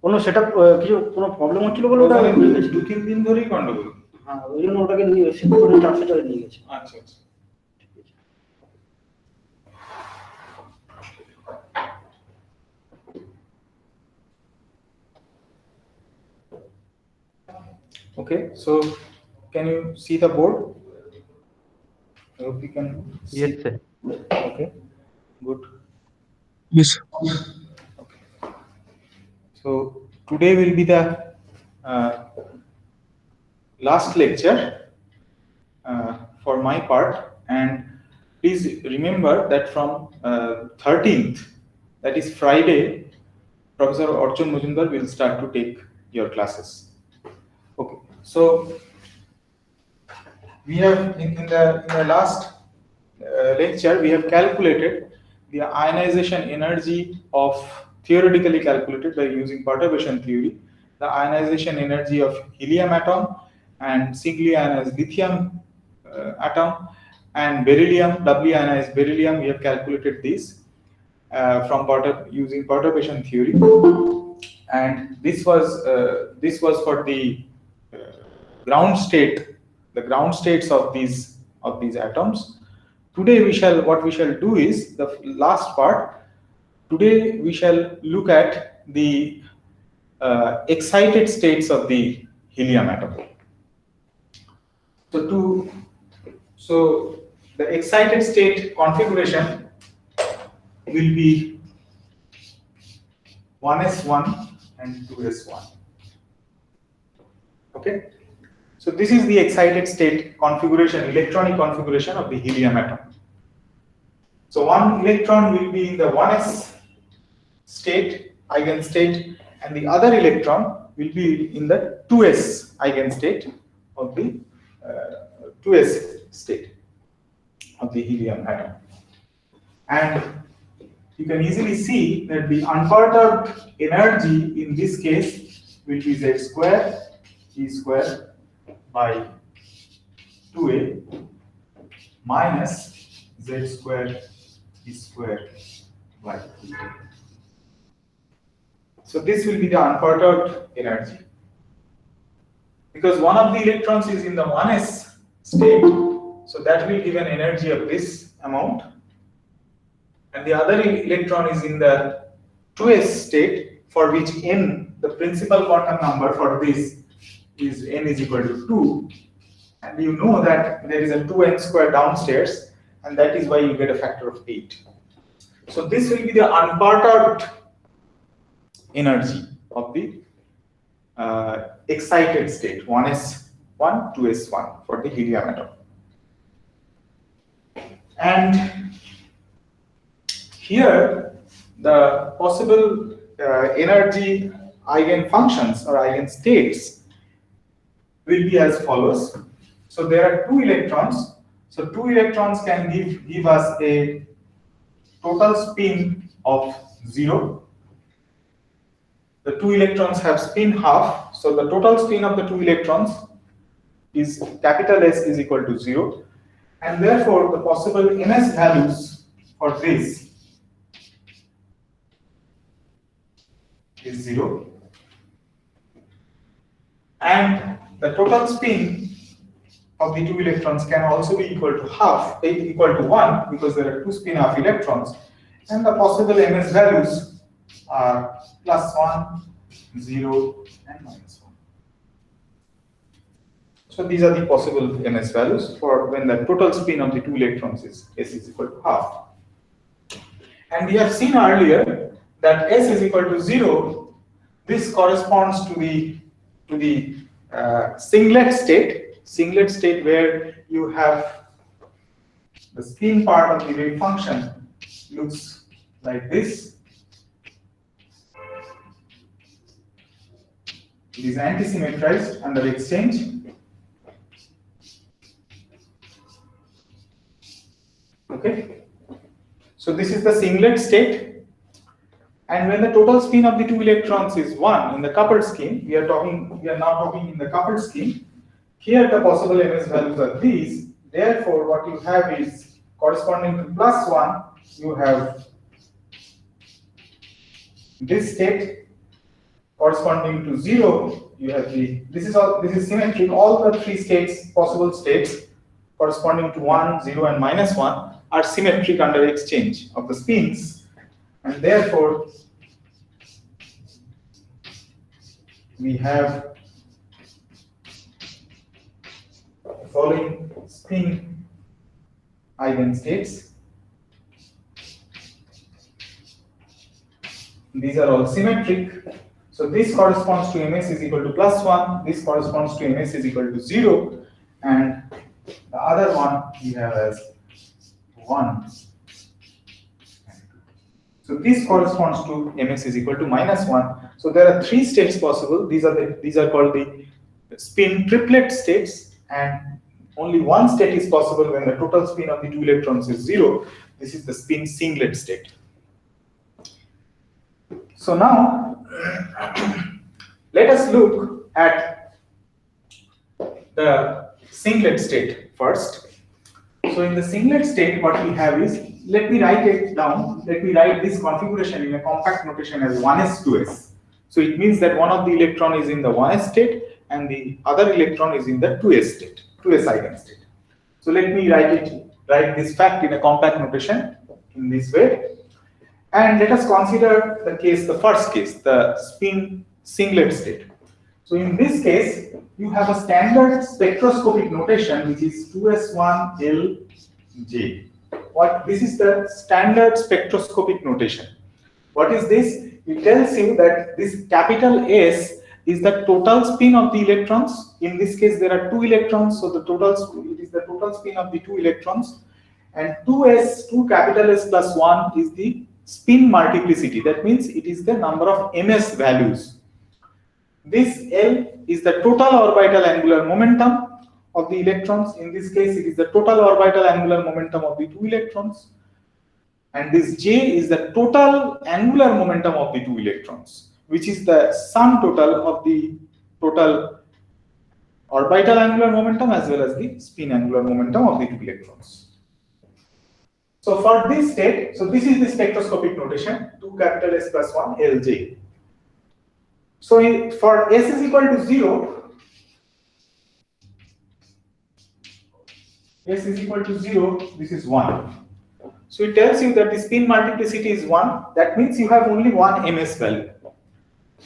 কোনো সেটআপ কিছু কোনো প্রবলেম হচ্ছিল বলে ওটা নিয়ে গেছে 2-3 দিন ধরেই গন্ডগোল। হ্যাঁ, ওই জন্য ওটাকে নিয়ে শিফট করে ট্রান্সলেটরে নিয়ে গেছে। আচ্ছা আচ্ছা। Okay, so can you see the board? I hope you can see. Yes, sir. Okay, good. Yes. Okay. So today will be the last lecture for my part, and please remember that from 13th, that is Friday, Professor Archon Majumdar will start to take your classes. Okay, so we have in the last lecture we have calculated the ionization energy of, theoretically calculated by using perturbation theory, the ionization energy of helium atom and singly ionized lithium atom and beryllium, doubly ionized beryllium. We have calculated this from using perturbation theory, and this was for the ground state, the ground states of these atoms. Today what we shall do is the last part. Today we shall look at the excited states of the helium atom. So the excited state configuration will be 1s1 and 2s1. Okay, so this is the excited state configuration, electronic configuration of the helium atom. So one electron will be in the 1s state, eigenstate, and the other electron will be in the 2s eigenstate of the 2s state of the helium atom. And you can easily see that the unperturbed energy in this case will be z square e square by 2a minus z square e square by 2a. So this will be the unperturbed energy, because one of the electrons is in the 1s state, so that will give an energy of this amount, and the other electron is in the 2s state, for which n, the principal quantum number for this is n is equal to 2, and you know that there is a 2n square downstairs, and that is why you get a factor of 8. So this will be the unperturbed energy of the excited state, 1s1 2s1 for the helium atom. And here the possible energy eigenfunctions or eigenstates will be as follows. So there are two electrons. So two electrons can give us a total spin of 0. The two electrons have spin half, so the total spin of the two electrons is capital S is equal to 0, and therefore the possible ns values for this is 0, and the total spin of the two electrons can also be equal to equal to 1, because there are two spin half electrons, and the possible ms values are +1, 0, and -1. So these are the possible ms values for when the total spin of the two electrons is s is equal to half. And we have seen earlier that s is equal to 0. This corresponds to the singlet state where you have the spin part of the wave function looks like this. It is antisymmetrized under exchange. Okay, so this is the singlet state, and when the total spin of the two electrons is 1 in the coupled scheme, we are now talking in the coupled scheme. Here the possible ms values are these. Therefore what you have is, corresponding to +1, you have this state, corresponding to 0, you have this is symmetric. All the three states, possible states corresponding to 1, 0, and -1 are symmetric under exchange of the spins, and therefore we have the following spin eigenstates. These are all symmetric. So this corresponds to ms is equal to +1, this corresponds to ms is equal to 0, and the other one we have as 1. So this corresponds to ms is equal to -1. So there are three states possible. These are called the spin triplet states, and only one state is possible when the total spin of the two electrons is 0. This is the spin singlet state. So now let us look at the singlet state first. So in the singlet state, what we have is, let me write it down. Let me write this configuration in a compact notation as 1s 2s. So it means that one of the electron is in the 1s state and the other electron is in the 2s state, 2s eigenstate. So let me write this fact in a compact notation in this way. And let us consider the first case, the spin singlet state. So in this case, you have a standard spectroscopic notation which is 2s1 Lj. This is the standard spectroscopic notation. What is this? It tells you that this capital S is the total spin of the electrons. In this case, there are two electrons, so it is the total spin of the two electrons. And 2s, 2 capital S plus 1 is the spin multiplicity. That means it is the number of ms values. This L is the total orbital angular momentum of the electrons. In this case, it is the total orbital angular momentum of the two electrons. And this J is the total angular momentum of the two electrons, which is the sum total of the total orbital angular momentum as well as the spin angular momentum of the two electrons. So for this state, so this is the spectroscopic notation, 2 capital S plus 1 Lj. So for S is equal to 0, S is equal to 0, this is 1. So it tells you that the spin multiplicity is 1. That means you have only one ms value.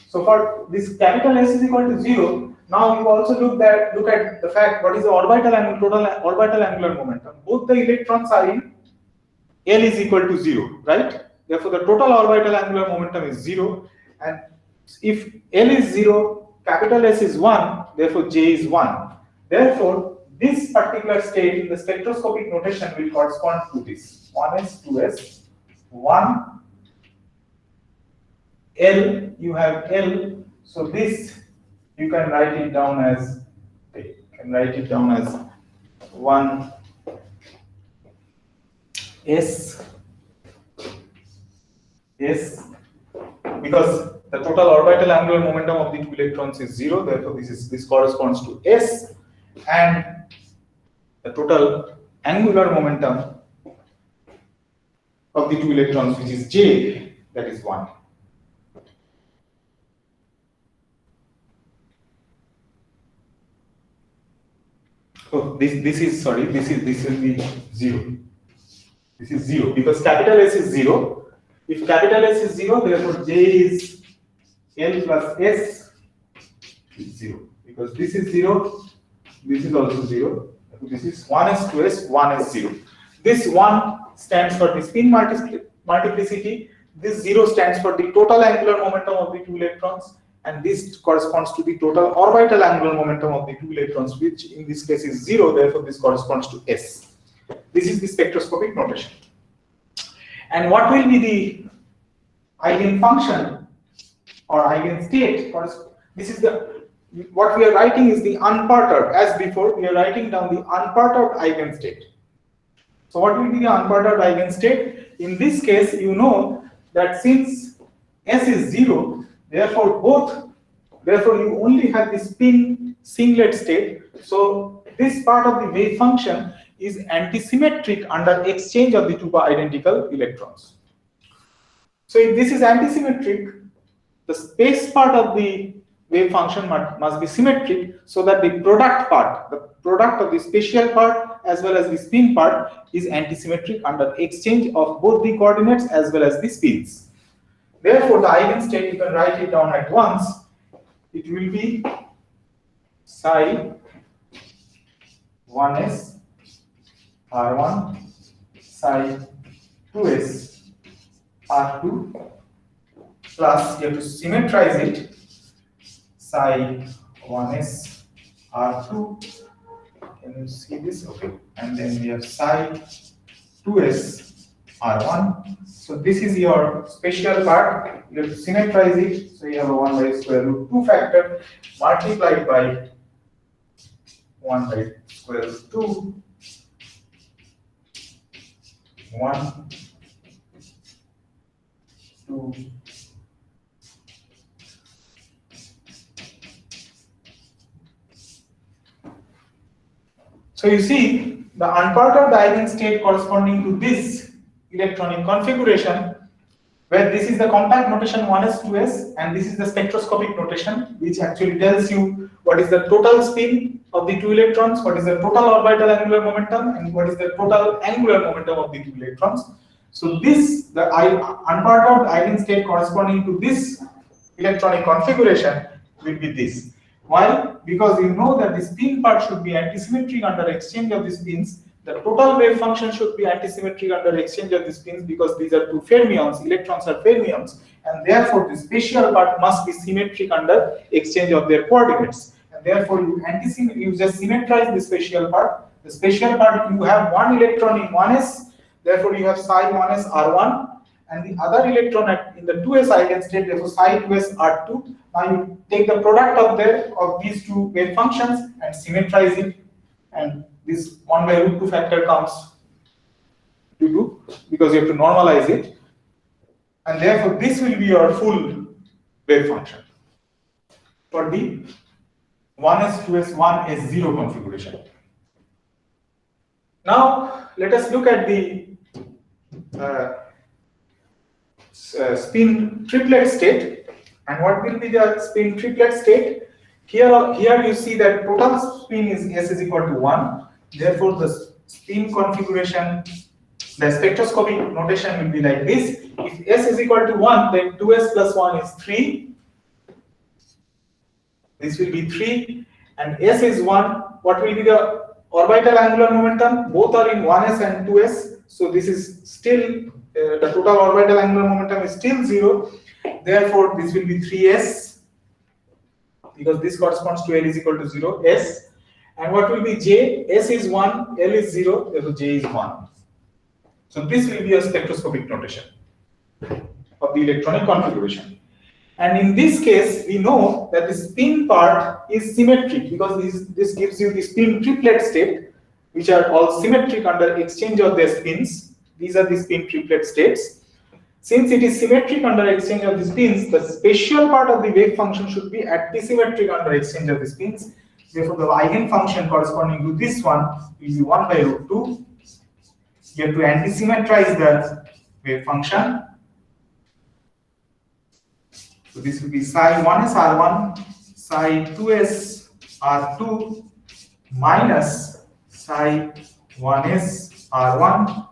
So for this capital S is equal to 0, now you also look at the fact what is the total orbital angular momentum. Both the electrons are in L is equal to 0, right? Therefore, the total orbital angular momentum is 0, and if L is 0, capital S is 1, therefore J is 1. Therefore, this particular state in the spectroscopic notation will correspond to this 1s, 2s, 1 L. You have L, so this you can write it down as 1 S, because the total orbital angular momentum of the two electrons is 0, therefore this corresponds to S, and the total angular momentum of the two electrons, which is J, that is 1. Oh, this will be 0. This is 0 because capital S is 0. If capital S is 0, therefore J is L plus S is 0. Because this is 0, this is also 0. This is 1s, 2s, 1 is 0. This 1 stands for the spin multiplicity. This 0 stands for the total angular momentum of the two electrons. And this corresponds to the total orbital angular momentum of the two electrons, which in this case is 0. Therefore, this corresponds to S. This is the spectroscopic notation. And what will be the eigenfunction or eigenstate? This is what we are writing is the unperturbed. As before, we are writing down the unperturbed eigenstate. So what will be the unperturbed eigenstate? In this case, you know that since S is 0, therefore you only have the spin singlet state. So this part of the wave function is antisymmetric under exchange of the two identical electrons. So if this is antisymmetric, the space part of the wave function must be symmetric, so that the product of the spatial part as well as the spin part is antisymmetric under exchange of both the coordinates as well as the spins. Therefore, the eigenstate, you can write it down at once. It will be psi 1s r1 psi 2s r2 plus, you have to symmetrize it, psi 1s r2. Can you see this? Okay. And then we have psi 2s r1. So this is your spatial part. You have to symmetrize it. So you have a 1 by square root 2 factor multiplied by 1 by square root 2, 1, 2, so you see the unperturbed eigenstate corresponding to this electronic configuration, where this is the compact notation 1s, 2s, and this is the spectroscopic notation, which actually tells you what is the total spin of the two electrons, what is the total orbital angular momentum, and what is the total angular momentum of the two electrons. So this, the unperturbed eigenstate corresponding to this electronic configuration will be this. Why? Because you know that the spin part should be antisymmetric under exchange of the spins. The total wave function should be antisymmetric under exchange of the spins, because these are two fermions, electrons are fermions, and therefore the spatial part must be symmetric under exchange of their coordinates. And therefore you just symmetrize the spatial part. The spatial part, you have one electron in 1s, therefore you have psi 1s r1, and the other electron in the 2s eigenstate, therefore psi 2s r2. Now you take the product of these two wave functions and symmetrize it, and this 1 by root 2 factor comes to 2, because you have to normalize it, and therefore this will be your full wave function for the 1s, 2s, 1s0 configuration. Now let us look at the spin triplet state. And what will be the spin triplet state? Here you see that total spin is s is equal to 1. Therefore, the spin configuration, the spectroscopic notation will be like this. If s is equal to 1, then 2s plus 1 is 3. This will be 3. And s is 1. What will be the orbital angular momentum? Both are in 1s and 2s. So this is still, the total orbital angular momentum is still 0. Therefore, this will be 3s, because this corresponds to L is equal to 0, s. And what will be j? S is 1, L is 0, therefore j is 1. So this will be a spectroscopic notation of the electronic configuration. And in this case, we know that the spin part is symmetric, because this gives you the spin triplet state, which are all symmetric under exchange of their spins. These are the spin triplet states. Since it is symmetric under exchange of the spins, the spatial part of the wave function should be antisymmetric under exchange of the spins. Therefore, the eigenfunction corresponding to this one will be 1 by root 2. You have to antisymmetrize the wave function. So this will be psi 1s r1, psi 2s r2 minus psi 1s r1,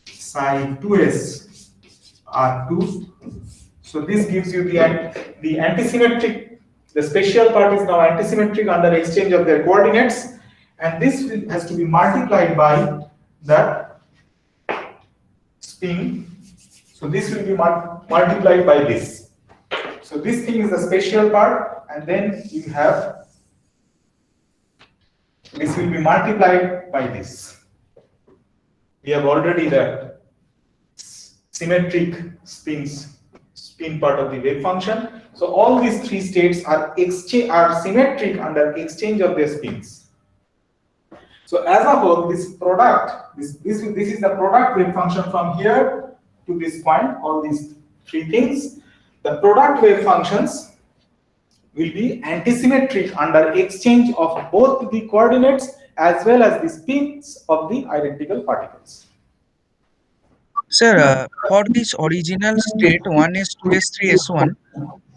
psi 2s r2. So this gives you the antisymmetric, the spatial part is now antisymmetric under exchange of their coordinates, and this has to be multiplied by the spin. So this will be multiplied by this. So this thing is the spatial part, and then you have, this will be multiplied by this. We have already the symmetric spin part of the wave function. So all these three states are symmetric under exchange of their spins. So as a whole, this product, this is the product wave function from here to this point, all these three things. The product wave functions will be antisymmetric under exchange of both the coordinates as well as the spins of the identical particles. Sir, for this original state 1s, 2s, 3s1,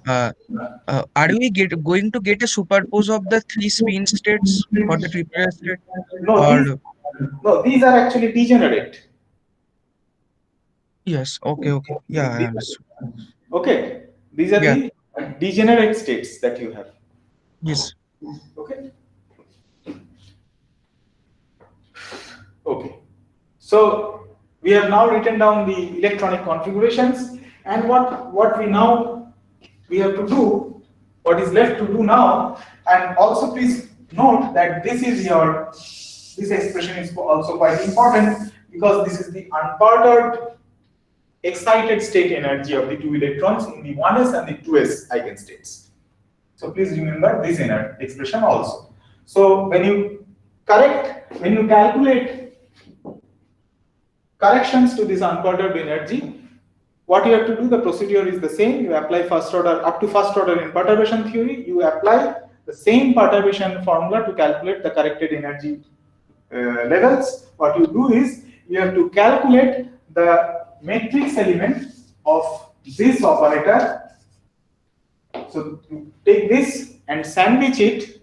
are we going to get a superpose of the three spin states for the triple state? No, Or these are actually degenerate. yes, okay, okay. Yeah, I understood. Okay, these are Yeah, the degenerate states that you have. yes. Okay. Okay. So we have now written down the electronic configurations, and what we have to do, what is left to do now, and also please note that this expression is also quite important because this is the unperturbed excited state energy of the two electrons in the 1s and the 2s eigenstates. So please remember this expression also. So when you calculate corrections to this unperturbed energy, what you have to do, the procedure is the same. You apply first order, up to first order in perturbation theory, you apply the same perturbation formula to calculate the corrected energy levels. What you do is, you have to calculate the matrix element of this operator. So you take this and sandwich it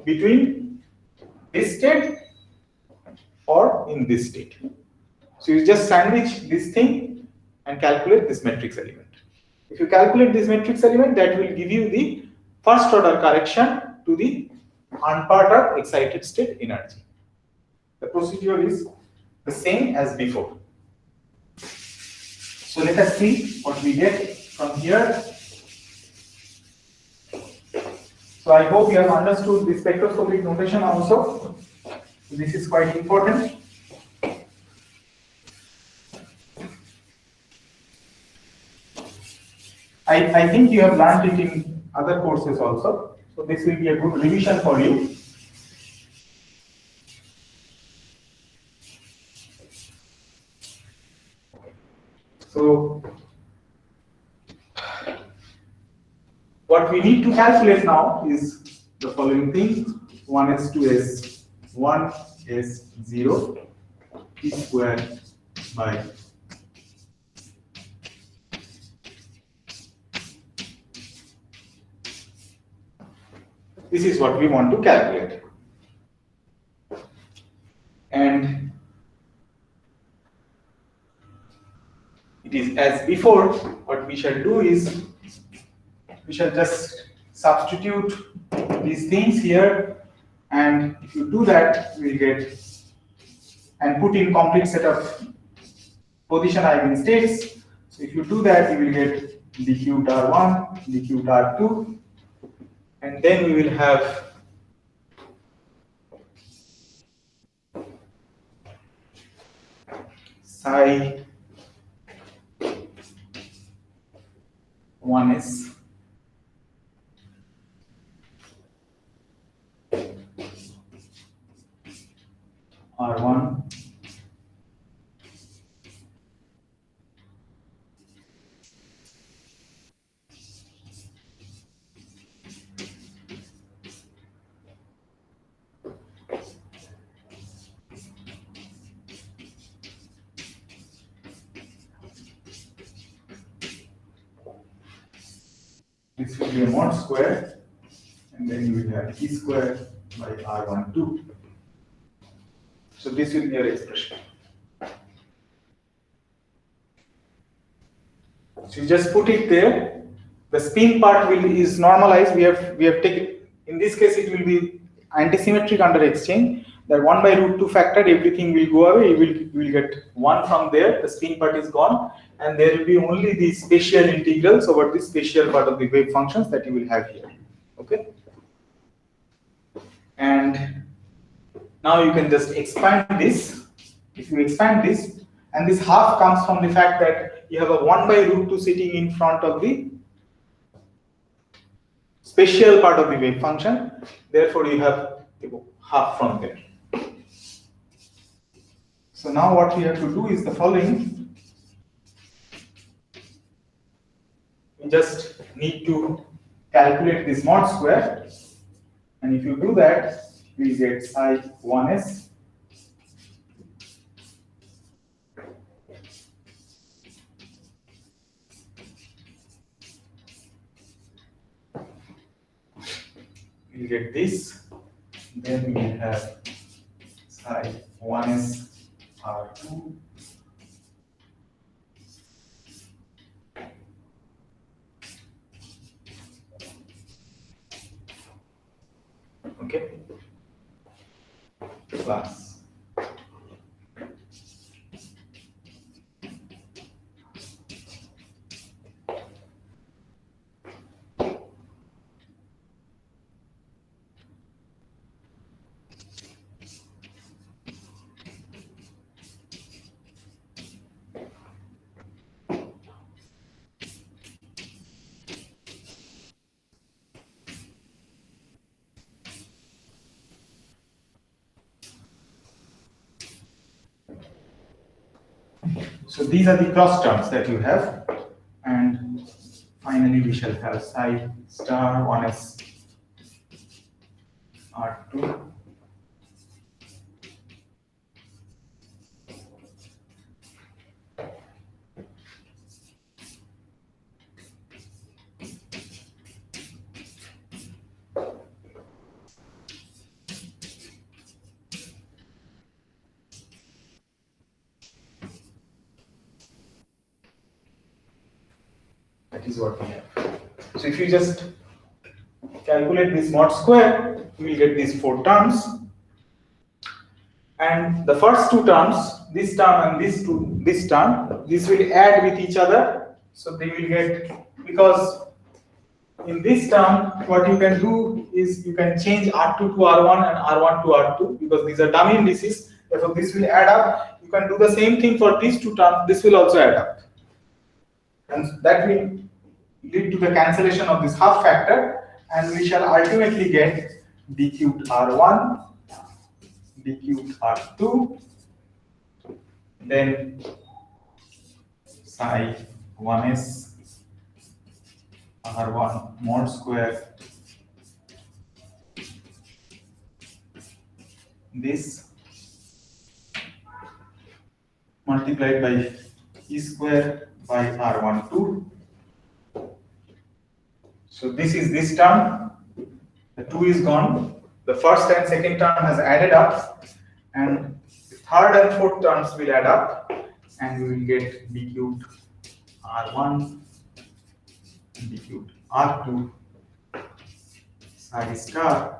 between this state or in this state. So you just sandwich this thing and calculate this matrix element. If you calculate this matrix element, that will give you the first order correction to the unperturbed excited state energy. The procedure is the same as before. So let us see what we get from here. So I hope you have understood the spectroscopic notation also. This is quite important. I think you have learned it in other courses also. So this will be a good revision for you. So what we need to calculate now is the following thing: 1s, 2s, 1s, 0, p squared by this is what we want to calculate. And it is as before. What we shall do is, we shall just substitute these things here, and if you do that, we will get and put in complete set of position eigenstates. So if you do that, you will get dq tar1, dq tar2, and then we will have psi 1s r1 this will be a mod square, and then you will have e square by r12. So this will be your expression. So you just put it there. The spin part is normalized. We have taken, in this case it will be antisymmetric under exchange. That 1 by root 2 factor, everything will go away. You will get 1 from there. The spin part is gone, and there will be only the spatial integrals over the spatial part of the wave functions that you will have here. Okay. And now you can just expand this. If you expand this, and this half comes from the fact that you have a 1 by root 2 sitting in front of the spatial part of the wave function. Therefore, you have half from there. So now what we have to do is the following. We just need to calculate this mod square, and if you do that, we get psi 1s we'll get this. Then we have psi 1s R2. Okay, plus so these are the cross terms that you have, and finally we shall have psi star 1s R2 . That is what we have. So if you just calculate this mod square, you will get these 4 terms. And the first 2 terms, this term and this term, this will add with each other. So they will get, because in this term, what you can do is you can change R2 to R1 and R1 to R2, because these are dummy indices. Therefore, this will add up. You can do the same thing for these 2 terms. This will also add up. And that will lead to the cancellation of this half factor, and we shall ultimately get d cubed R1, d cubed R2, then psi 1s R1 mod square, this multiplied by e square by R12. So this is this term, the 2 is gone, the first and second term has added up, and the third and fourth terms will add up, and we will get d cubed R1, d cubed R2, psi star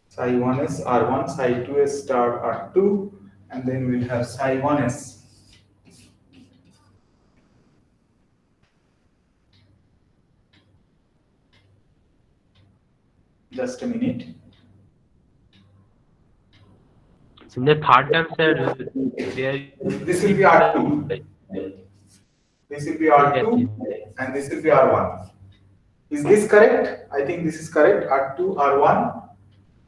psi 1s R1, psi 2s star R2, and then we'll have psi 1s just a minute. In the third term, sir, This will be R2. This will be R2, and this will be R1. Is this correct? I think this is correct. R2, R1,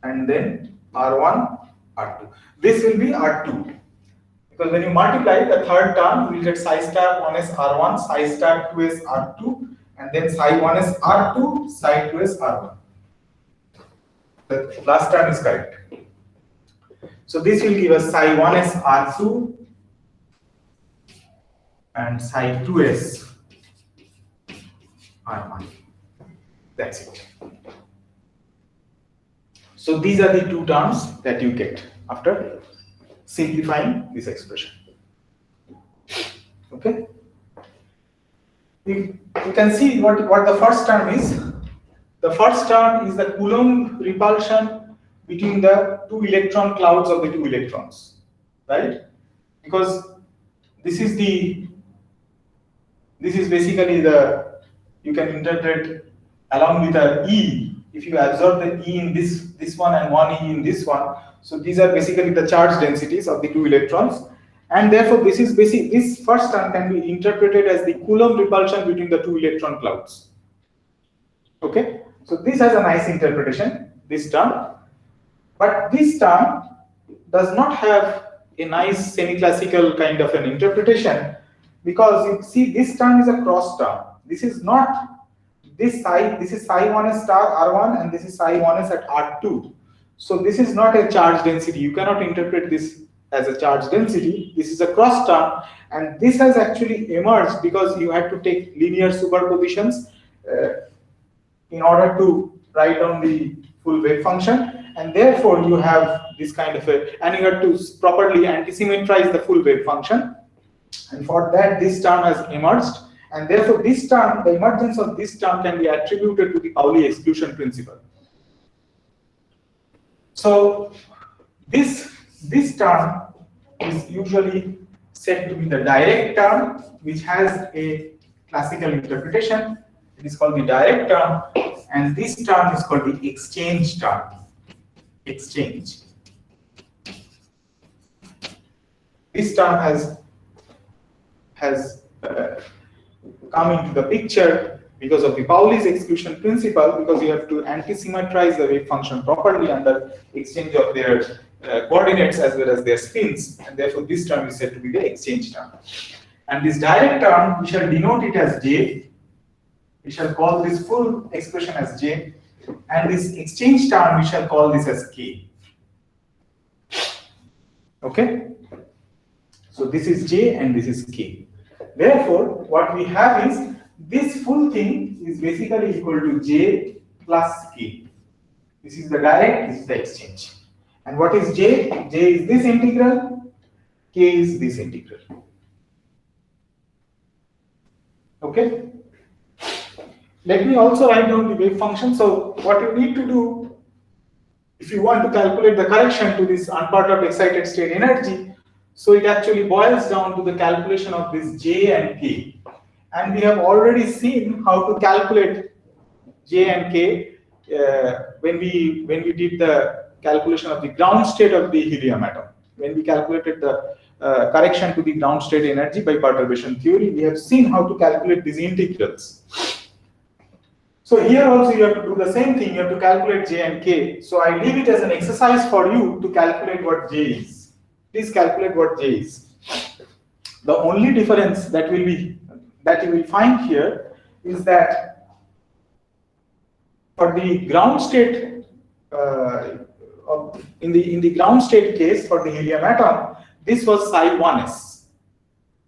and then R1, R2. This will be R2. Because when you multiply the third term, you will get psi star 1s R1, psi star 2s R2, and then psi 1s R2, psi 2s R1. The last term is correct. So this will give us psi 1s R2 and psi 2s R1. That's it. So these are the 2 terms that you get after simplifying this expression. Okay? You can see what the first term is. The first term is the Coulomb repulsion between the 2 electron clouds of the 2 electrons, right? Because this is basically the, you can interpret along with the E. If you absorb the E in this one and 1 E in this one, so these are basically the charge densities of the 2 electrons, and therefore this first term can be interpreted as the Coulomb repulsion between the 2 electron clouds. Okay, so this has a nice interpretation, this term, but this term does not have a nice semi-classical kind of an interpretation, because you see this term is a cross term. This is not this is psi1s star R1 and this is psi1s at R2. So this is not a charge density. You cannot interpret this as a charge density. This is a cross term, and this has actually emerged because you had to take linear superpositions in order to write down the full wave function, and therefore you have this kind of and you have to properly antisymmetrize the full wave function, and for that this term has emerged, and therefore this term, the emergence of this term can be attributed to the Pauli exclusion principle. So this term is usually said to be the direct term, which has a classical interpretation. It is called the direct term, and this term is called the exchange term. Exchange. This term has come into the picture because of the Pauli's exclusion principle, because you have to antisymmetrize the wave function properly under exchange of their coordinates as well as their spins, and therefore this term is said to be the exchange term. And this direct term, we shall denote it as J. We shall call this full expression as J, and this exchange term we shall call this as K. Okay? So this is J and this is K. Therefore, what we have is this full thing is basically equal to J plus K. This is the direct, this is the exchange. And what is J? J is this integral, K is this integral. Okay? Let me also write down the wave function. So what you need to do, if you want to calculate the correction to this unperturbed excited state energy, so it actually boils down to the calculation of this J and K. And we have already seen how to calculate J and K when we did the calculation of the ground state of the helium atom. When we calculated the correction to the ground state energy by perturbation theory, we have seen how to calculate these integrals. So here also you have to do the same thing. You have to calculate J and K. So I leave it as an exercise for you to calculate what J is. Please calculate what J is. The only difference that you will find here is that for the ground state, in the ground state case for the helium atom, this was psi1s,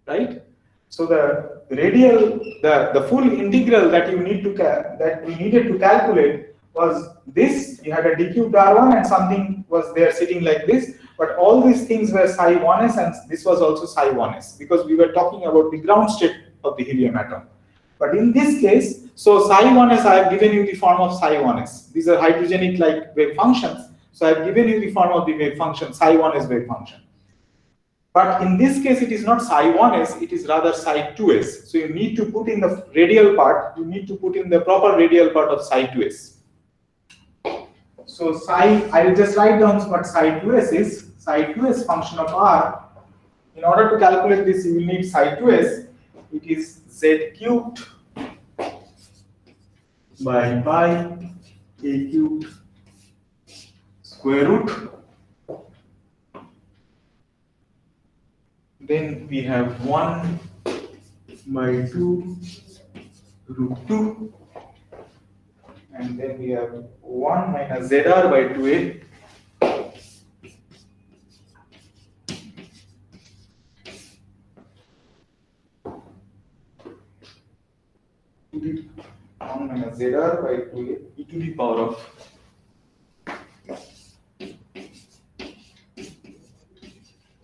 right? So the radial, the full integral that we needed to calculate was this. You had a d cubed r1 and something was there sitting like this, but all these things were psi1s and this was also psi1s because we were talking about the ground state of the helium atom. But in this case, so psi1s, I have given you the form of psi1s. These are hydrogenic like wave functions. So I have given you the form of the wave function, psi1s wave function. But in this case, it is not psi1s, it is rather psi2s. So you need to put in the radial part, you need to put in the proper radial part of psi2s. So I will just write down what psi2s is. Psi2s function of R. In order to calculate this, you will need psi2s. It is z cubed by pi a cubed square root. Then we have 1 by 2 root 2, and then we have 1 minus zr by 2a. To the 1 minus zr by 2a e to the power of .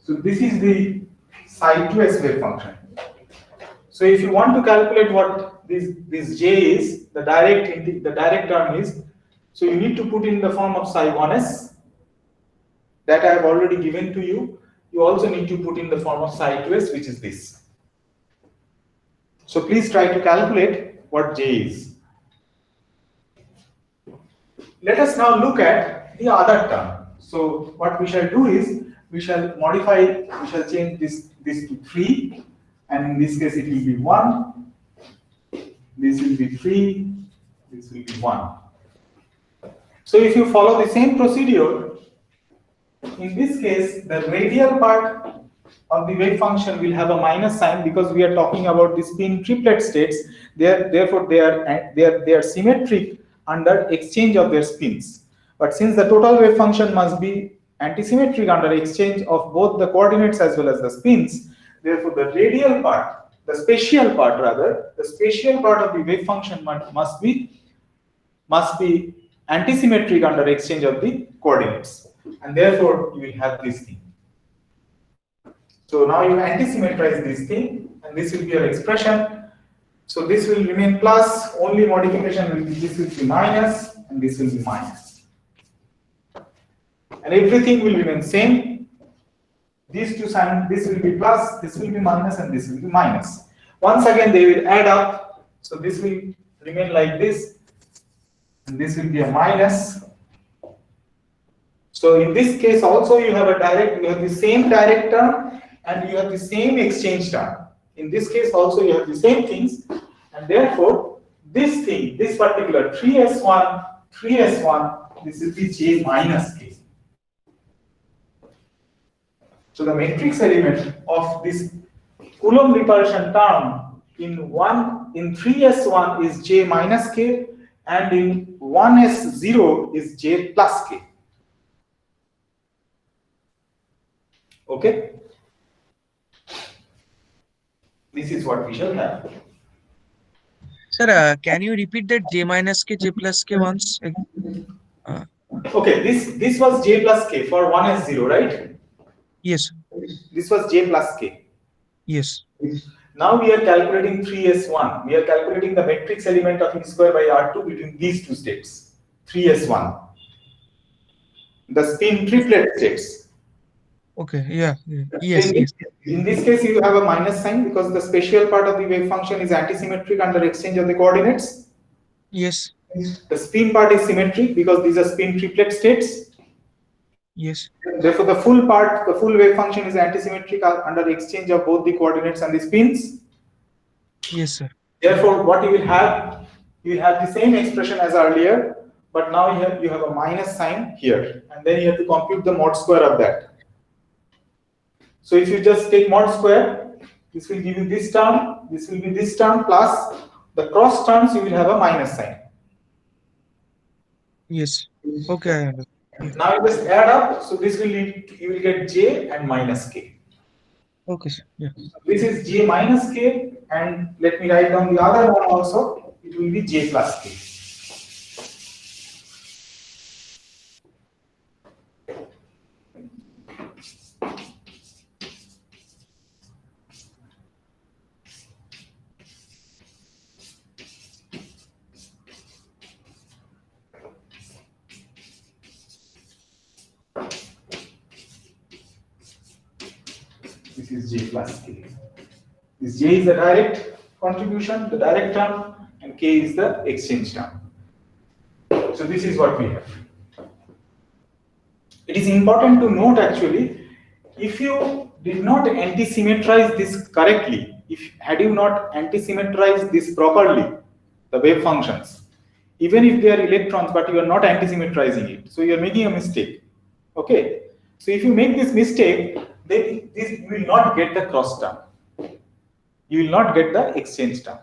So this is the psi2s wave function. So if you want to calculate what this J is, the direct term is, so you need to put in the form of psi1s that I have already given to you. You also need to put in the form of psi2s, which is this. So please try to calculate what J is. Let us now look at the other term. So what we shall do is, we shall modify, we shall change this to 3, and in this case it will be 1, this will be 3, this will be 1. So if you follow the same procedure, in this case the radial part of the wave function will have a minus sign because we are talking about the spin triplet states. Therefore, they are symmetric under exchange of their spins. But since the total wave function must be antisymmetric under exchange of both the coordinates as well as the spins, therefore the radial part, the spatial part rather, the spatial part of the wave function must be antisymmetric under exchange of the coordinates, and therefore you will have this thing. So now you antisymmetrize this thing, and this will be your expression. So this will remain plus, only modification will be this will be minus, and this will be minus. And everything will remain same. These two signs, this will be plus, this will be minus, and this will be minus. Once again, they will add up. So this will remain like this, and this will be a minus. So in this case also you have the same direct term and you have the same exchange term. In this case also you have the same things, and therefore this thing, this particular 3s1, this will be j minus k. So the matrix element of this Coulomb repulsion term in 3s1 is j minus k, and in 1s0 is j plus k. Okay? This is what we shall have. Sir, can you repeat that j minus k, j plus k once? Okay, this was j plus k for 1s0, right? Yes. This was j plus k. Yes. Now we are calculating 3s1. We are calculating the matrix element of E square by R2 between these two states. 3s1. The spin triplet states. Okay. Yeah. Yes. Yes. In this case, you have a minus sign because the spatial part of the wave function is antisymmetric under exchange of the coordinates. Yes. The spin part is symmetric because these are spin triplet states. Yes. Therefore, the full wave function is antisymmetric under exchange of both the coordinates and the spins. Yes, sir. Therefore, what you will have the same expression as earlier, but now you have a minus sign here, and then you have to compute the mod square of that. So if you just take mod square, this will give you this term, this will be this term, plus the cross terms you will have a minus sign. Yes. Okay. I understand. Now you just add up, so this will lead, you will get j and minus k. Okay, sir. Yeah. This is j minus k, and let me write down the other one also, it will be j plus k. This is j plus k. This j is the direct contribution, the direct term, and k is the exchange term. So this is what we have. It is important to note actually, if you did not antisymmetrize this correctly, had you not antisymmetrized this properly, the wave functions, even if they are electrons, but you are not antisymmetrizing it, so you are making a mistake. Okay, so if you make this mistake, then you will not get the cross term. You will not get the exchange term.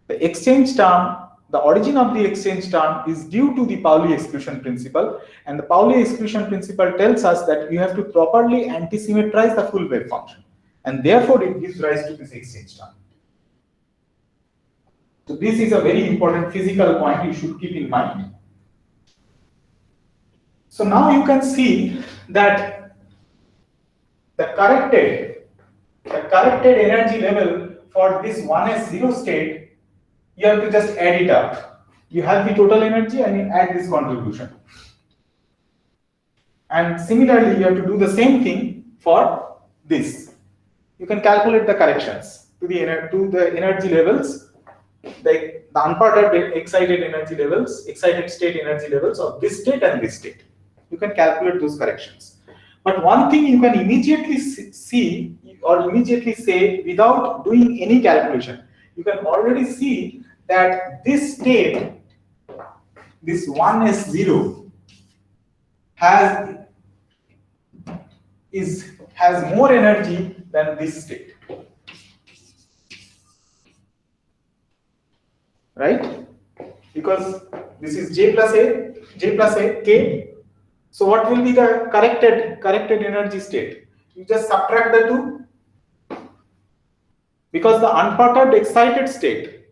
The exchange term, the origin of the exchange term is due to the Pauli exclusion principle, and the Pauli exclusion principle tells us that you have to properly antisymmetrize the full wave function, and therefore it gives rise to this exchange term. So this is a very important physical point you should keep in mind. So now you can see that the corrected energy level for this 1s0 state, you have to just add it up. You have the total energy and you add this contribution. And similarly, you have to do the same thing for this. You can calculate the corrections to the energy levels, the unperturbed excited energy levels, excited state energy levels of this state and this state. You can calculate those corrections. But one thing you can immediately see or immediately say without doing any calculation, you can already see that this state, this 1s0, has has more energy than this state. Right? Because this is J plus A, K. So what will be the corrected energy state? You just subtract the two. Because the unperturbed excited state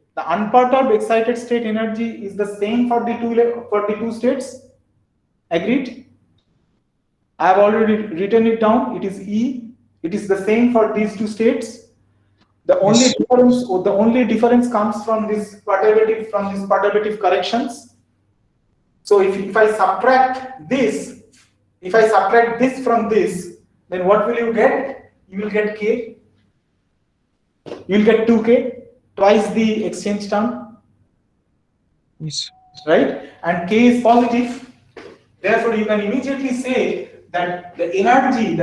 energy is the same for the two states. Agreed? I have already written it down. It is E. It is the same for these two states. The only difference comes from this perturbative corrections. So if I subtract this from this, then what will you get? You will get K. You will get 2K, twice the exchange term. Yes. Right? And K is positive. Therefore, you can immediately say that the energy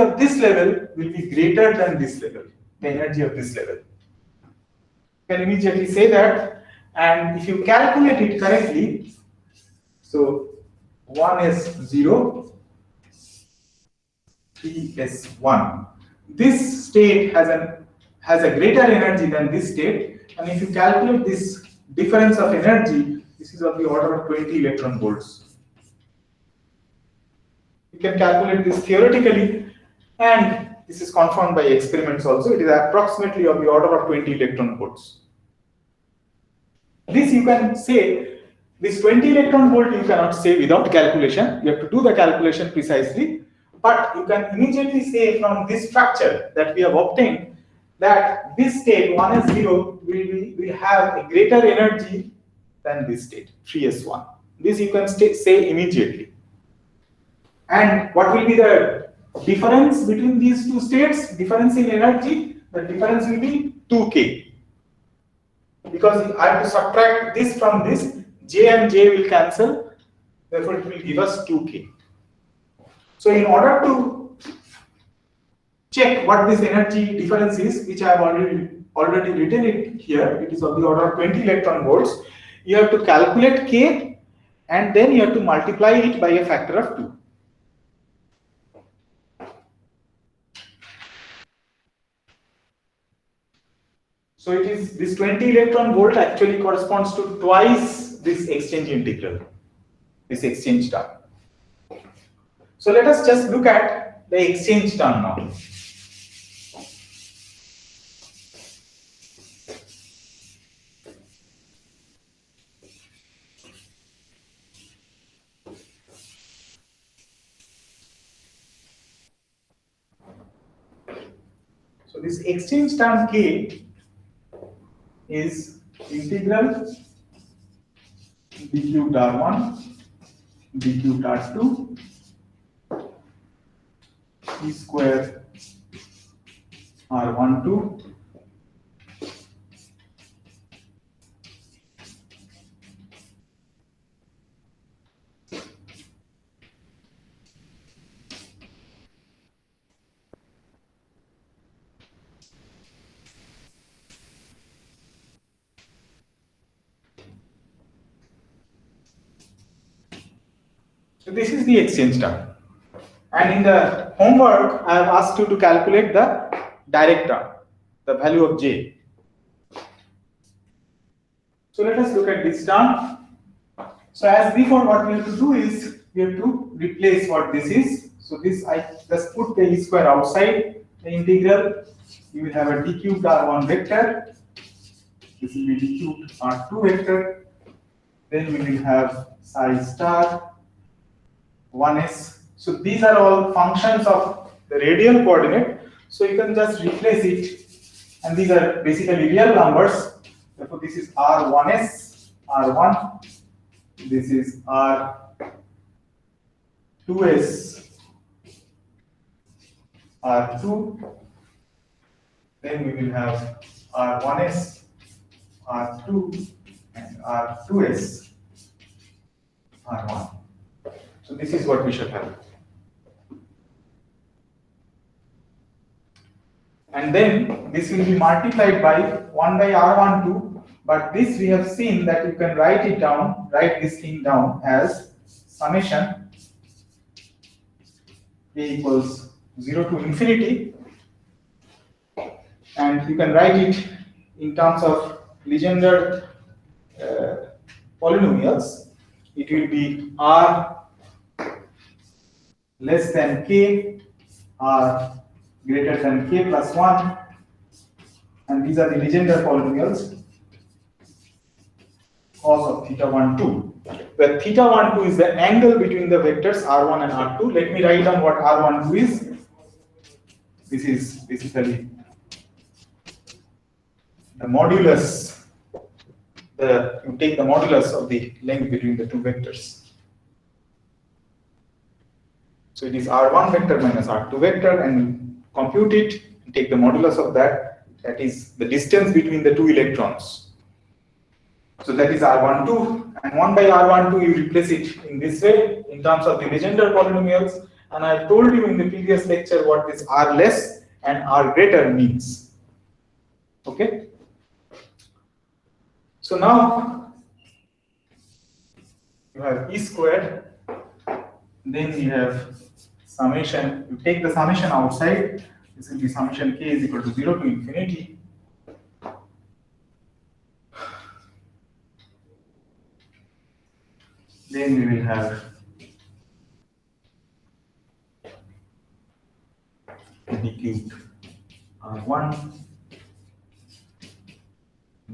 of this level will be greater than this level. The energy of this level. You can immediately say that, and if you calculate it correctly, so 1s0, 3s1. This state has a greater energy than this state, and if you calculate this difference of energy, this is of the order of 20 electron volts. You can calculate this theoretically, and this is confirmed by experiments also. It is approximately of the order of 20 electron volts. This you can say, this 20 electron volt you cannot say without calculation. You have to do the calculation precisely. But you can immediately say from this structure that we have obtained that this state 1s0 will have a greater energy than this state 3s1. This you can say immediately. And what will be the difference between these two states? Difference in energy. The difference will be 2K. Because I have to subtract this from this, J and J will cancel. Therefore, it will give us 2K. So in order to check what this energy difference is, which I have already written it here, it is of the order of 20 electron volts. You have to calculate K, and then you have to multiply it by a factor of 2. So it is this 20 electron volt actually corresponds to twice this exchange integral, this exchange term. So let us just look at the exchange term now. So this exchange term K is integral d cubed r1 d cubed r2 e square r12 So this is the exchange term. And in the homework, I have asked you to calculate the direct term, the value of J. So let us look at this term. So as before, what we have to do is, we have to replace what this is. So this, I just put the e square outside the integral. You will have a d cubed r1 vector. This will be d cubed r2 vector. Then we will have psi star 1s. So these are all functions of the radial coordinate. So you can just replace it, and these are basically real numbers. Therefore, this is r1s, r1. This is r2s, r2. Then we will have r1s, r2, and r2s, r1. So this is what we should have. And then this will be multiplied by 1 by r12, but this we have seen that you can write this thing down as summation k equals 0 to infinity, and you can write it in terms of Legendre polynomials. It will be r less than k, r greater than k plus 1, and these are the Legendre polynomials cos of theta 1, 2, where theta 1, 2 is the angle between the vectors r1 and r2. Let me write down what r1, 2 is. This is basically the modulus, you take the modulus of the length between the two vectors. So it is r1 vector minus r2 vector, and compute it and take the modulus of that. That is the distance between the two electrons. So that is r12, and 1 by r12 you replace it in this way in terms of the Legendre polynomials. And I have told you in the previous lecture what this r less and r greater means. Okay. So now you have e squared, then you have summation. You take the summation outside. This will be summation k is equal to 0 to infinity. Then we will have d cubed r1,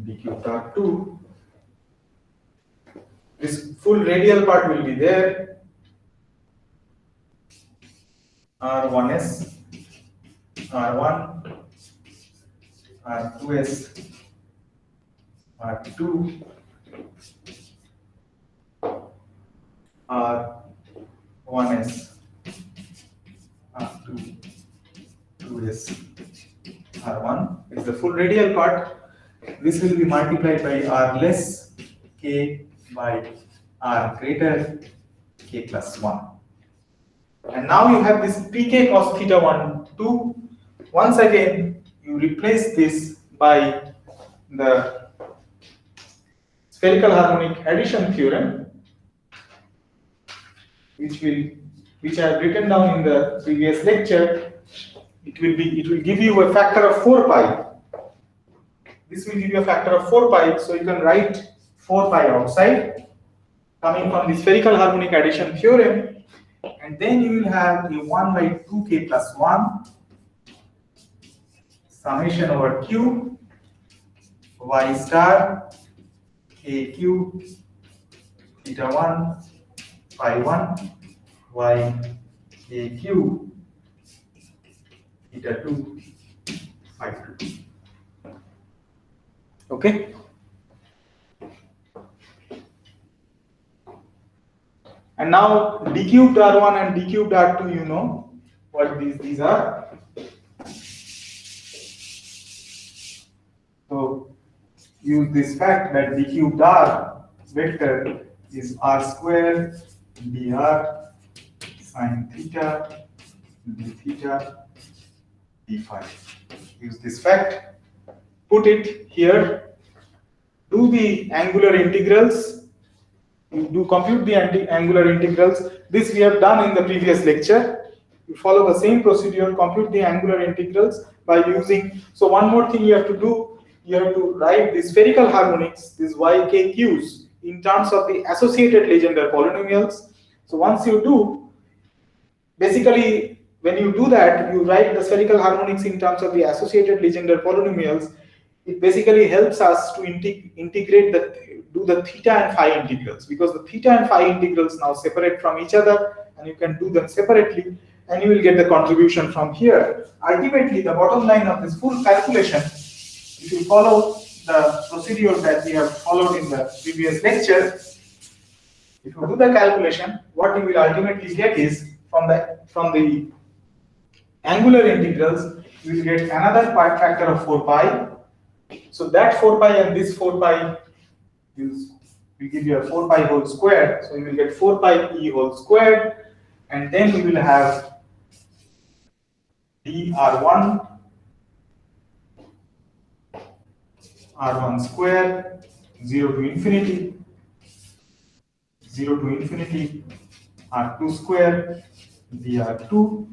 d cubed r2. This full radial part will be there. r1s, r1, r2s, r2, r1s, r2, 2s, r1 is the full radial part. This will be multiplied by r less k by r greater k plus 1. And now you have this pk cos theta 1, 2. Once again, you replace this by the spherical harmonic addition theorem, which I have written down in the previous lecture. It will give you a factor of 4 pi. This will give you a factor of 4 pi, so you can write 4 pi outside, coming from the spherical harmonic addition theorem, and then you will have a 1 by 2k plus 1 summation over q y star k q theta 1 phi 1 y k q theta 2 phi 2. Okay. And now d cubed r1 and d cubed r2, you know what these are. So use this fact that d cubed r vector is r square dr sine theta d theta d phi. Use this fact, put it here, do the angular integrals. You do compute the angular integrals. This we have done in the previous lecture. You follow the same procedure, compute the angular integrals by using. So one more thing you have to do, you have to write the spherical harmonics, these YKQs, in terms of the associated Legendre polynomials. So once you do, basically when you do that, you write the spherical harmonics in terms of the associated Legendre polynomials. It basically helps us to integrate do the theta and phi integrals, because the theta and phi integrals now separate from each other, and you can do them separately, and you will get the contribution from here. Ultimately, the bottom line of this full calculation, if you follow the procedure that we have followed in the previous lecture, if you do the calculation, what you will ultimately get is from the angular integrals, you will get another factor of 4 pi. So that 4 pi and this 4 pi will give you a 4 pi whole square. So you will get 4 pi e whole squared, and then we will have dr1 r1 square 0 to infinity r2 square Br2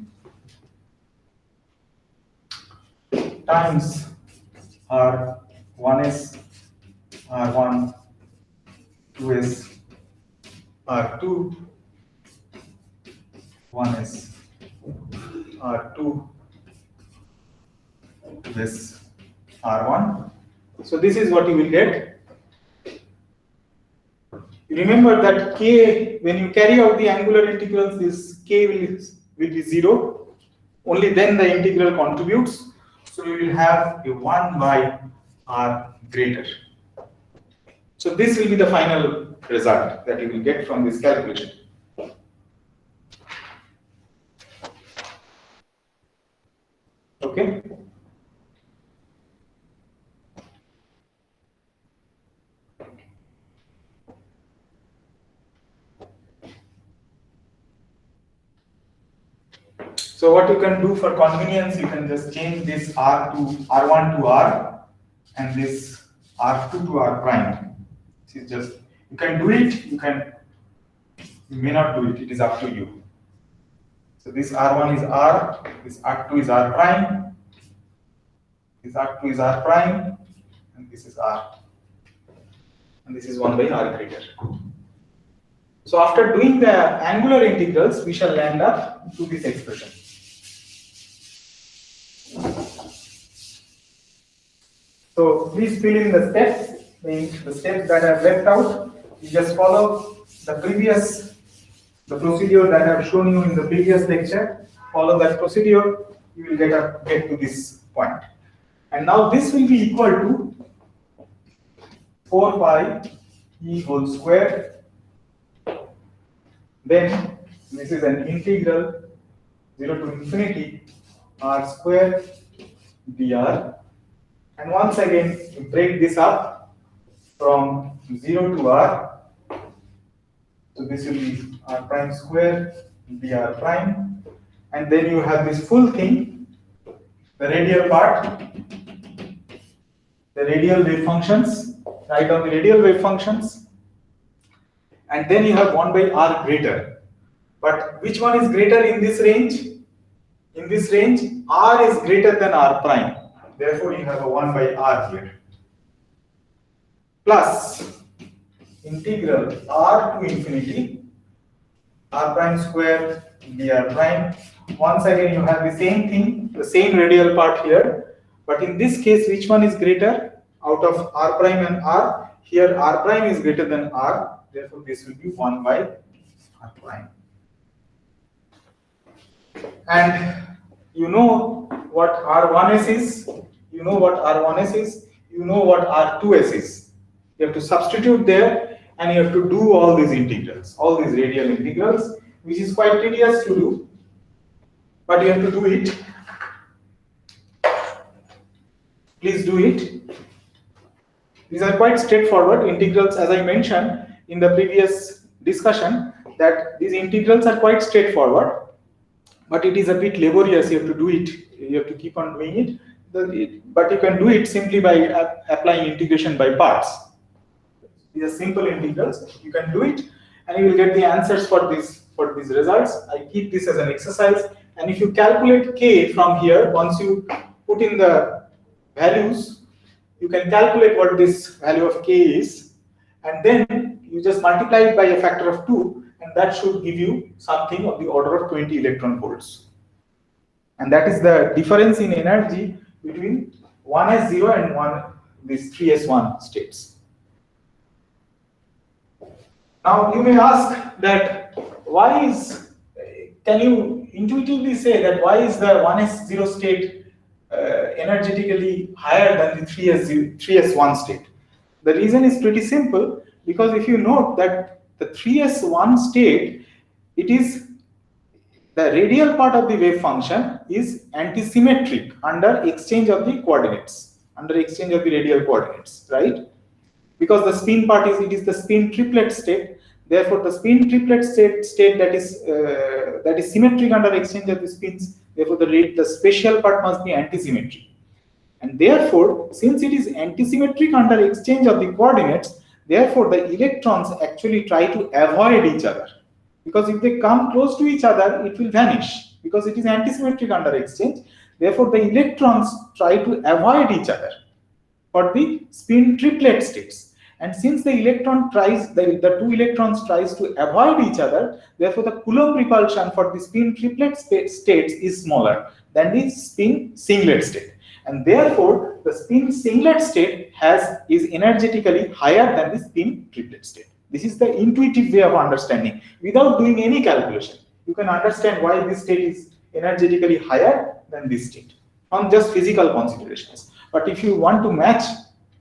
times R1s, R1, 2s, R2, 1s, R2, this R1. So this is what you will get. Remember that k, when you carry out the angular integrals, this k will be 0. Only then the integral contributes. So you will have a 1 by r greater. So this will be the final result that you will get from this calculation. Okay. So what you can do for convenience, you can just change this R to R1 to R and this R2 to R prime. This is just, you can do it, you may not do it, it is up to you. So this R1 is R, this R2 is R prime, this R2 is R prime, and this is R. And this is 1 by R greater. So after doing the angular integrals, we shall land up to this expression. So please fill in the steps, the steps that I have left out. You just follow the procedure that I have shown you in the previous lecture. Follow that procedure, you will get to this point. And now this will be equal to 4 pi e whole square. Then this is an integral 0 to infinity r square dr. And once again, you break this up from 0 to r. So this will be r prime square dr prime. And then you have this full thing, the radial part, the radial wave functions, write down the radial wave functions. And then you have 1 by r greater. But which one is greater in this range? In this range, r is greater than r prime. Therefore, you have a 1 by r here. Plus integral r to infinity r prime square dr prime. Once again, you have the same thing, the same radial part here. But in this case, which one is greater out of r prime and r? Here, r prime is greater than r. Therefore, this will be 1 by r prime. And you know what R1s is, you know what R1s is, you know what R2s is. You have to substitute there and you have to do all these integrals, all these radial integrals, which is quite tedious to do, but you have to do it. Please do it. These are quite straightforward integrals, as I mentioned in the previous discussion, that these integrals are quite straightforward. But it is a bit laborious, you have to do it, you have to keep on doing it. But you can do it simply by applying integration by parts. These are simple integrals, you can do it and you will get the answers for these results. I keep this as an exercise, and if you calculate k from here, once you put in the values, you can calculate what this value of k is, and then you just multiply it by a factor of 2. And that should give you something of the order of 20 electron volts. And that is the difference in energy between 1s0 and these 3s1 states. Now you may ask that can you intuitively say that why is the 1s0 state energetically higher than the 3s1 state? The reason is pretty simple, because if you note that the 3s1 state, it is the radial part of the wave function is antisymmetric under exchange of the coordinates, under exchange of the radial coordinates, right? Because the spin part is the spin triplet state. Therefore, the spin triplet state that is symmetric under exchange of the spins. Therefore, the spatial part must be antisymmetric. And therefore, since it is antisymmetric under exchange of the coordinates, therefore, the electrons actually try to avoid each other. because if they come close to each other, it will vanish because it is antisymmetric under exchange. Therefore, the electrons try to avoid each other for the spin triplet states. And since the electron tries, the two electrons tries to avoid each other, therefore the Coulomb repulsion for the spin triplet states is smaller than the spin singlet state. And therefore, the spin singlet state is energetically higher than the spin triplet state. This is the intuitive way of understanding without doing any calculation. You can understand why this state is energetically higher than this state on just physical considerations. But if you want to match,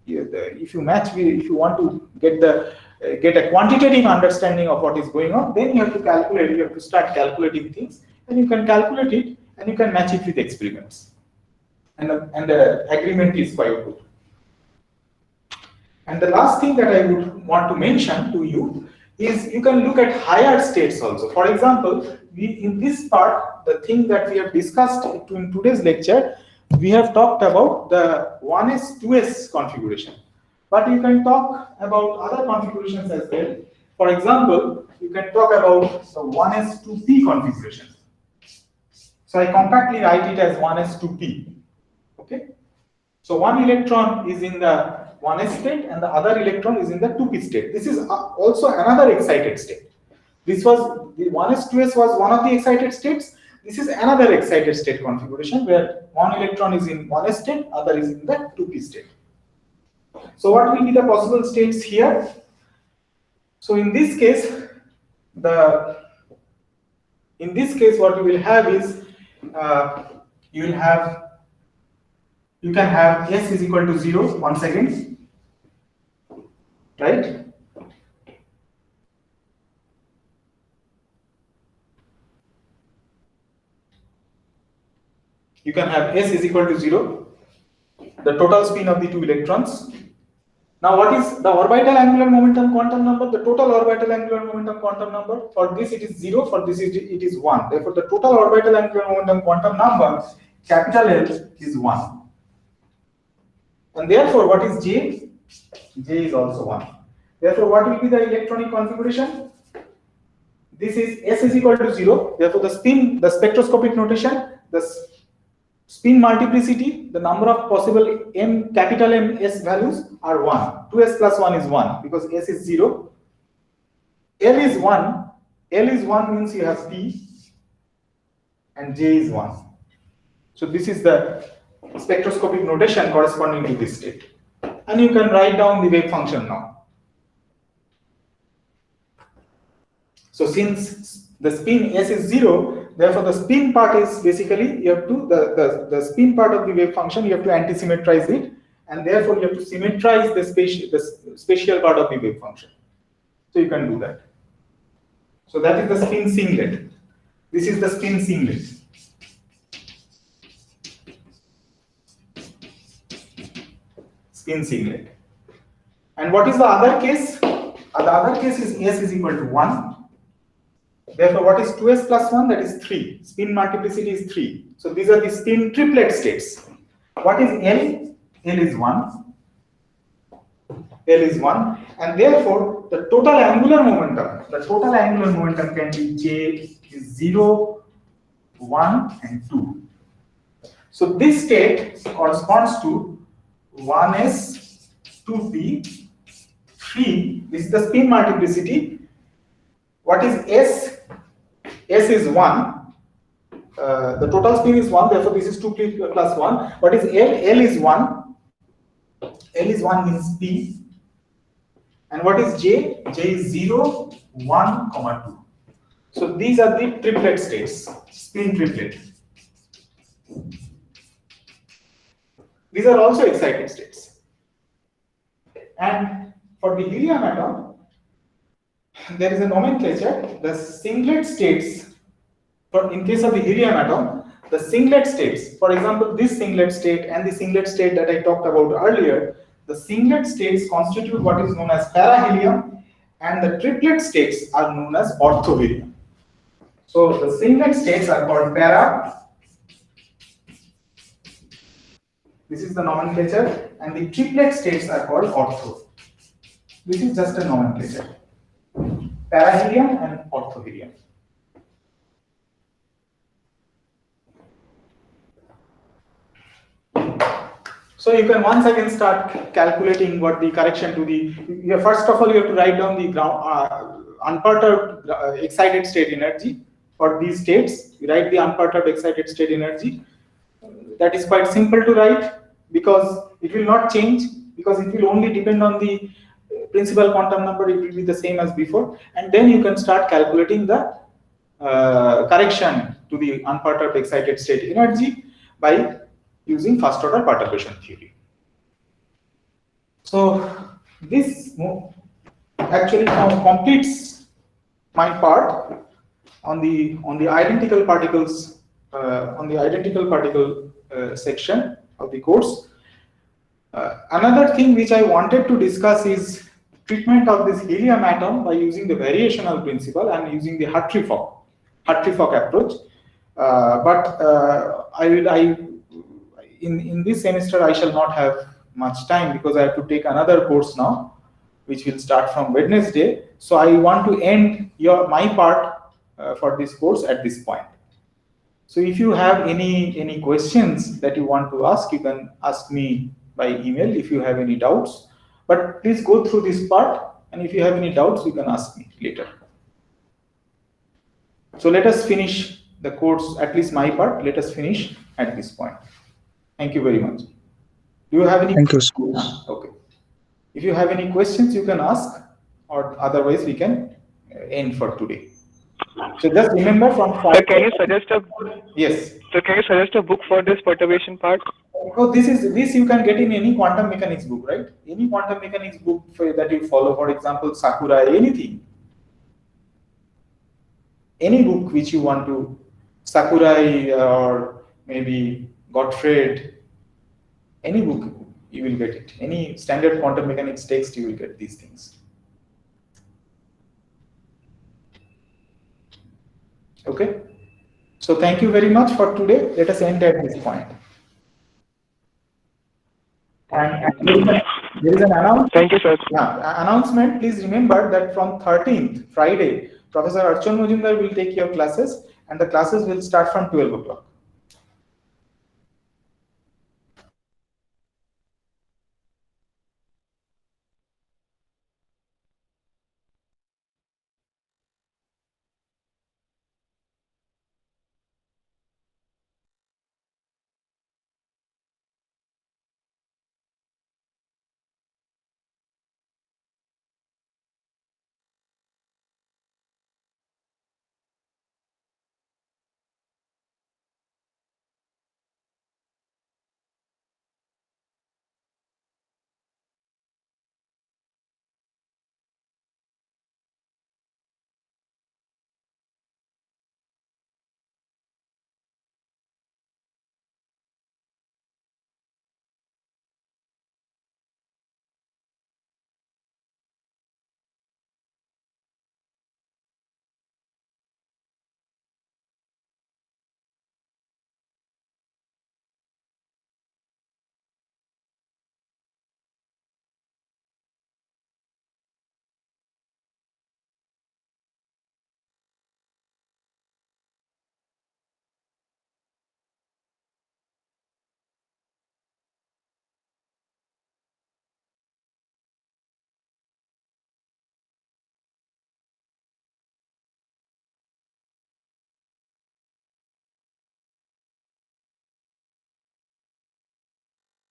if you want to get a quantitative understanding of what is going on, then you have to calculate. You have to start calculating things, and you can calculate it, and you can match it with experiments. And the agreement is quite good. And the last thing that I would want to mention to you is you can look at higher states also. For example, in this part, the thing that we have discussed in today's lecture, we have talked about the 1s 2s configuration, but you can talk about other configurations as well. For example, you can talk about the 1s 2p configuration. So I compactly write it as 1s 2p. Okay, so one electron is in the 1s state and the other electron is in the 2p state. This is also another excited state. This was the 1s 2s was one of the excited states. This is another excited state configuration where one electron is in 1s state, other is in the 2p state. So what will be the possible states here? So in this case, what you will have is you can have S is equal to 0 once again, right? You can have S is equal to 0, the total spin of the two electrons. Now, what is the orbital angular momentum quantum number? The total orbital angular momentum quantum number, for this it is 0, for this it is 1. Therefore, the total orbital angular momentum quantum number, capital L, is 1. And therefore, what is J? J is also 1. Therefore, what will be the electronic configuration? This is S is equal to 0. Therefore, the spectroscopic notation, the spin multiplicity, the number of possible capital M S values are 1. 2s plus 1 is 1 because S is 0. L is 1. L is 1 means you have P, and J is 1. So this is the spectroscopic notation corresponding to this state. And you can write down the wave function now. So since the spin S is 0, therefore the spin part is basically, you have to, the spin part of the wave function, you have to anti-symmetrize it, and therefore you have to symmetrize the spatial part of the wave function. So you can do that. So that is the spin singlet. This is the spin singlet. Spin singlet. And what is the other case? The other case is S is equal to 1. Therefore, what is 2s plus 1? That is 3. Spin multiplicity is 3. So these are the spin triplet states. What is L? L is 1. L is 1. And therefore, the total angular momentum can be J is 0, 1, and 2. So this state corresponds to 1s 2p 3. This is the spin multiplicity. What is S? S is 1. The total spin is 1. Therefore, this is 2p plus 1. What is L? L is 1. L is 1 means P. And what is J? J is 0, 1, 2. So these are the triplet states, spin triplet. These are also excited states. And for the helium atom, there is a nomenclature. The singlet states, in case of the helium atom, the singlet states, for example, this singlet state and the singlet state that I talked about earlier, the singlet states constitute what is known as perihelium, and the triplet states are known as orthohelium. So the singlet states are called para. This is the nomenclature, and the triplet states are called ortho. This is just a nomenclature. perihelium and orthohelium. So you can once again start calculating what the correction to the, first of all you have to write down the ground unperturbed excited state energy for these states. You write the unperturbed excited state energy. That is quite simple to write because it will not change, because it will only depend on the principal quantum number. It will be the same as before, and then you can start calculating the correction to the unperturbed excited state energy by using first order perturbation theory. So this actually completes my part on the identical particles section of the course. Another thing which I wanted to discuss is treatment of this helium atom by using the variational principle and using the Hartree-Fock approach. In this semester I shall not have much time because I have to take another course now, which will start from Wednesday. So I want to end my part for this course at this point. So if you have any questions that you want to ask, you can ask me by email if you have any doubts. But please go through this part, and if you have any doubts, you can ask me later. So let us finish the course, at least my part, let us finish at this point. Thank you very much. Do you have any? Thank you. Okay. If you have any questions, you can ask, or otherwise we can end for today. So just remember from Sir, can you suggest a yes. So can you suggest a book for this perturbation part? Oh, this you can get in any quantum mechanics book, right? Any quantum mechanics book that you follow, for example, Sakurai, anything. Any book which you want to, Sakurai or maybe Gottfried, any book you will get it. Any standard quantum mechanics text you will get these things. Okay. So thank you very much for today. Let us end at this point. And there is an announcement. Thank you, sir. Announcement. Please remember that from 13th, Friday, Professor Archon Mojumdar will take your classes, and the classes will start from 12 o'clock.